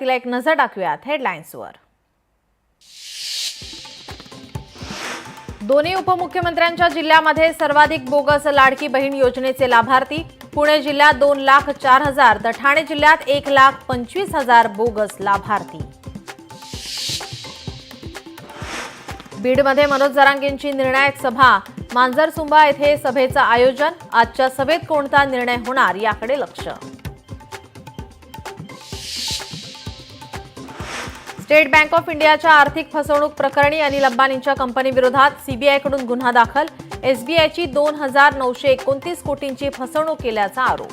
तिला एक नजर टाकूयात हेडलाईन्सवर। दोन्ही उपमुख्यमंत्र्यांच्या जिल्ह्यामध्ये सर्वाधिक बोगस लाडकी बहीण योजनेचे लाभार्थी। पुणे जिल्ह्यात 2,04,000 तर ठाणे जिल्ह्यात 1,25,000 बोगस लाभार्थी। बीडमध्ये मनोज जरांगेंची निर्णायक सभा। मांजरसुंबा येथे सभेचं आयोजन। आजच्या सभेत कोणता निर्णय होणार याकडे लक्ष। स्टेट बँक ऑफ इंडियाच्या आर्थिक फसवणूक प्रकरणी अनिल अंबानींच्या कंपनीविरोधात सीबीआयकडून गुन्हा दाखल। एसबीआयची 2,929 कोटींची फसवणूक केल्याचा आरोप।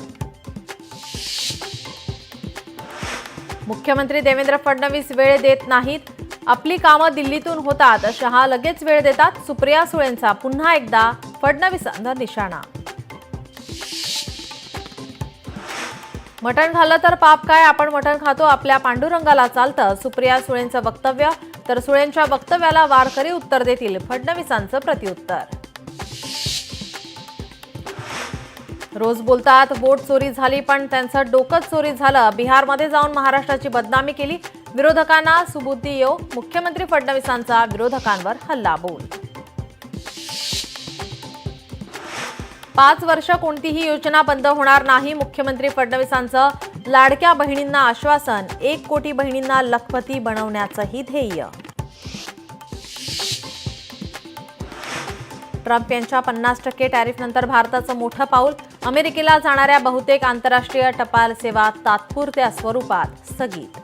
मुख्यमंत्री देवेंद्र फडणवीस वेळ देत नाहीत। आपली कामं दिल्लीतून होतात, शहा लगेच वेळ देतात। सुप्रिया सुळेंचा पुन्हा एकदा फडणवीसांवर निशाणा। मटण खाल्लं तर पाप काय, आपण मटण खातो आपल्या पांडुरंगाला चालतं, सुप्रिया सुळेंचं वक्तव्य। तर सुळेंच्या वक्तव्याला वारकरी उत्तर देतील, फडणवीसांचं प्रत्युत्तर। रोज बोलतात वोट चोरी झाली, पण त्यांचं डोकंच चोरी झालं। बिहारमध्ये जाऊन महाराष्ट्राची बदनामी केली। विरोधकांना सुबुद्धी येऊ, मुख्यमंत्री फडणवीसांचा विरोधकांवर हल्लाबोल। 5 वर्ष कोणतीही योजना बंद होणार नाही, मुख्यमंत्री फडणवीसांचं लाडक्या बहिणींना आश्वासन। 1 कोटी बहिणींना लखपती बनवण्याचंही ध्येय। ट्रम्प यांच्या 50% टॅरिफनंतर भारताचं मोठं पाऊल। अमेरिकेला जाणाऱ्या बहुतेक आंतरराष्ट्रीय टपाल सेवा तात्पुरत्या स्वरूपात स्थगित।